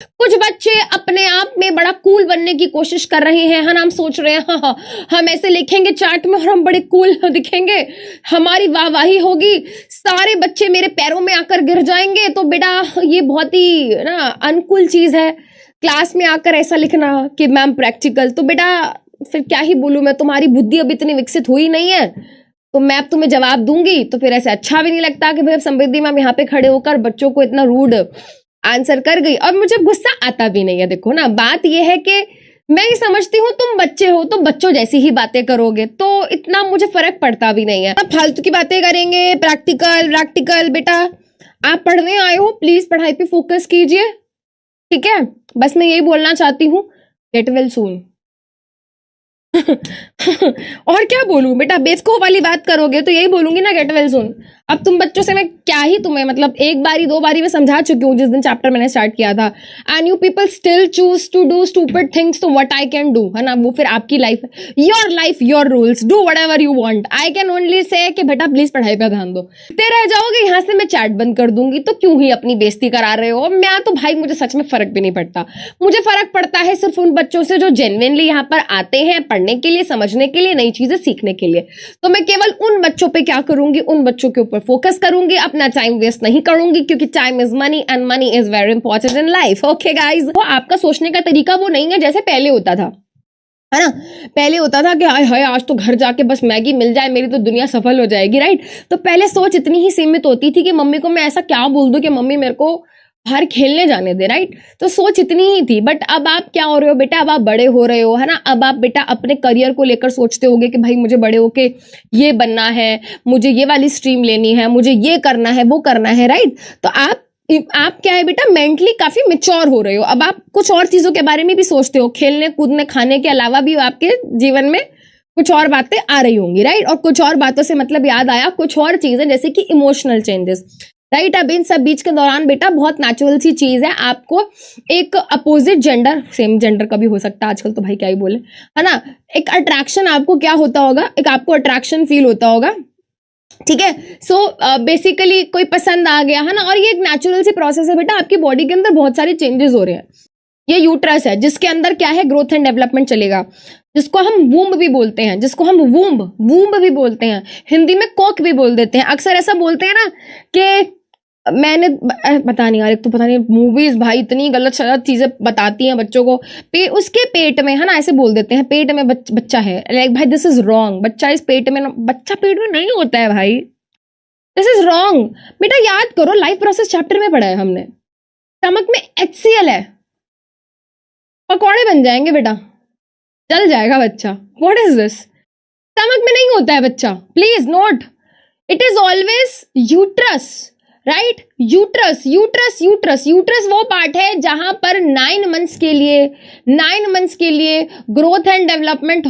कुछ बच्चे अपने आप में बड़ा कूल बनने की कोशिश कर रहे हैं, है ना। हम सोच रहे हैं हाँ हम ऐसे लिखेंगे चार्ट में और हम बड़े कूल दिखेंगे, हमारी वाहवाही होगी, सारे बच्चे मेरे पैरों में आकर गिर जाएंगे। तो बेटा ये बहुत ही ना अनकूल चीज है क्लास में आकर ऐसा लिखना कि मैम प्रैक्टिकल। तो बेटा फिर क्या ही बोलूं मैं, तुम्हारी बुद्धि अभी इतनी विकसित हुई नहीं है, तो मैं अब तुम्हें जवाब दूंगी तो फिर ऐसे अच्छा भी नहीं लगता कि भाई समृद्धि मैम यहाँ पे खड़े होकर बच्चों को इतना रूड आंसर कर गई। और मुझे गुस्सा आता भी नहीं है। देखो ना, बात यह है कि मैं ये समझती हूँ तुम बच्चे हो तो बच्चों जैसी ही बातें करोगे, तो इतना मुझे फर्क पड़ता भी नहीं है। अब फालतू की बातें करेंगे, प्रैक्टिकल। बेटा आप पढ़ने आए हो, प्लीज पढ़ाई पे फोकस कीजिए, ठीक है। बस मैं यही बोलना चाहती हूँ, गेट वेल सून। और क्या बोलूं बेटा, बेवकूफ वाली बात करोगे तो यही बोलूंगी ना, गेट वेल सून। अब तुम बच्चों से मैं क्या ही तुम्हें मतलब एक बारी दो बारी मैं समझा चुकी हूँ जिस दिन चैप्टर मैंने स्टार्ट किया था। And you people still choose to do stupid things, तो व्हाट आई कैन डू, है ना, वो फिर आपकी लाइफ है, your your rules, do whatever you want. I can only say कि बेटा प्लीज पढ़ाई पे ध्यान दो। ते रह जाओगे यहाँ से मैं चैट बंद कर दूंगी, तो क्यों ही अपनी बेइज्जती करा रहे हो। मैं तो भाई मुझे सच में फर्क भी नहीं पड़ता, मुझे फर्क पड़ता है सिर्फ उन बच्चों से जो जेन्युइनली यहाँ पर आते हैं पढ़ने के लिए, समझने के लिए, नई चीजें सीखने के लिए। तो मैं केवल उन बच्चों पे क्या करूंगी, उन बच्चों के ऊपर फोकस करूंगी, अपना टाइम वेस्ट नहीं करूंगी, क्योंकि time is money and money is very important in life. Okay guys, वो आपका सोचने का तरीका वो नहीं है जैसे पहले होता था, है ना। पहले होता था कि हाय हाय आज तो घर जाके बस मैगी मिल जाए मेरी तो दुनिया सफल हो जाएगी, राइट। तो पहले सोच इतनी ही सीमित होती थी कि मम्मी को मैं ऐसा क्या बोल दूं कि मम्मी मेरे को बाहर खेलने जाने दे, राइट। तो सोच इतनी ही थी। बट अब आप क्या हो रहे हो बेटा, अब आप बड़े हो रहे हो, है ना। अब आप बेटा अपने करियर को लेकर सोचते होगे कि भाई मुझे बड़े होके ये बनना है, मुझे ये वाली स्ट्रीम लेनी है, मुझे ये करना है, वो करना है, राइट। तो आप क्या है बेटा, मेंटली काफी मैच्योर हो रहे हो। अब आप कुछ और चीजों के बारे में भी सोचते हो, खेलने कूदने खाने के अलावा भी आपके जीवन में कुछ और बातें आ रही होंगी, राइट। और कुछ और बातों से मतलब याद आया कुछ और चीजें जैसे कि इमोशनल चेंजेस, राइट। अब इन सब बीच के दौरान बेटा बहुत नेचुरल सी चीज है, आपको एक अपोजिट जेंडर, सेम जेंडर का भी हो सकता है आजकल, तो भाई क्या ही बोले, है ना, एक अट्रैक्शन आपको क्या होता होगा, एक आपको अट्रैक्शन फील होता होगा, ठीक है। सो बेसिकली कोई पसंद आ गया, है ना। और ये एक नेचुरल सी प्रोसेस है बेटा, आपकी बॉडी के अंदर बहुत सारे चेंजेस हो रहे हैं। ये यूट्रस है जिसके अंदर क्या है, ग्रोथ एंड डेवलपमेंट चलेगा, जिसको हम वूम्ब भी बोलते हैं, जिसको हम वूम्ब भी बोलते हैं, हिंदी में कोक भी बोल देते हैं। अक्सर ऐसा बोलते हैं ना कि मैंने पता नहीं यार, एक तो पता नहीं मूवीज भाई इतनी गलत सलत चीजें बताती हैं बच्चों को, उसके पेट में, है ना, ऐसे बोल देते हैं पेट में बच्चा है। लाइक भाई दिस इज रॉन्ग, बच्चा इस पेट में, बच्चा पेट में नहीं होता है भाई, दिस इज रॉन्ग। बेटा याद करो, लाइफ प्रोसेस चैप्टर में पढ़ा है हमने, स्टमक में HCl है, पकौड़े बन जाएंगे बेटा, जल जाएगा बच्चा। व्हाट इज दिस, स्टमक में नहीं होता है बच्चा, please note, it is always uterus, right. Uterus वो पार्ट है जहां पर 9 मंथ्स के लिए ग्रोथ एंड डेवलपमेंट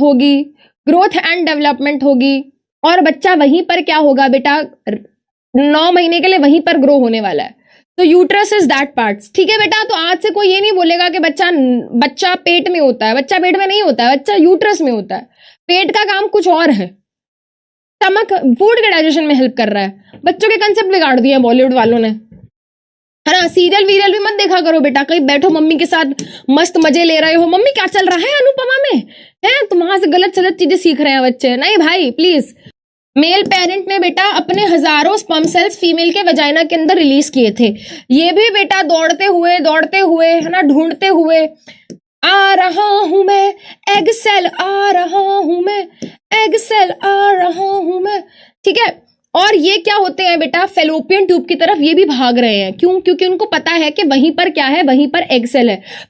होगी, और बच्चा वहीं पर क्या होगा बेटा, 9 महीने के लिए वहीं पर ग्रो होने वाला है। तो यूट्रस इज दैट पार्ट, ठीक है बेटा। तो आज से कोई ये नहीं बोलेगा कि बच्चा पेट में होता है, बच्चा पेट में नहीं होता है, बच्चा यूट्रस में होता है। पेट का काम कुछ और है, स्टमक फूड के डाइजेशन में हेल्प कर रहा है। बच्चों के कंसेप्ट बिगाड़ दिए बॉलीवुड वालों ने, है ना। सीरियल वीरियल भी मत देखा करो बेटा, कहीं बैठो मम्मी के साथ मस्त मजे ले रहे हो, मम्मी क्या चल रहा है अनुपमा में, है तो वहां से गलत सलत चीजें सीख रहे हैं बच्चे। नहीं भाई प्लीज, मेल पेरेंट ने बेटा अपने हजारों स्पर्म सेल्स फीमेल के वजाइना के अंदर रिलीज किए थे, ये भी बेटा दौड़ते हुए, है ना, ढूंढते हुए आ रहा हूं मैं, एग सेल आ रहा हूं मैं, एग सेल आ रहा हूं मैं, ठीक है। और ये क्या होते हैं बेटा, फेलोपियन ट्यूब की तरफ ये भी भाग रहे हैं, क्यों, क्योंकि उनको पता है कि वहीं पर क्या है, वहीं पर एग सेल है।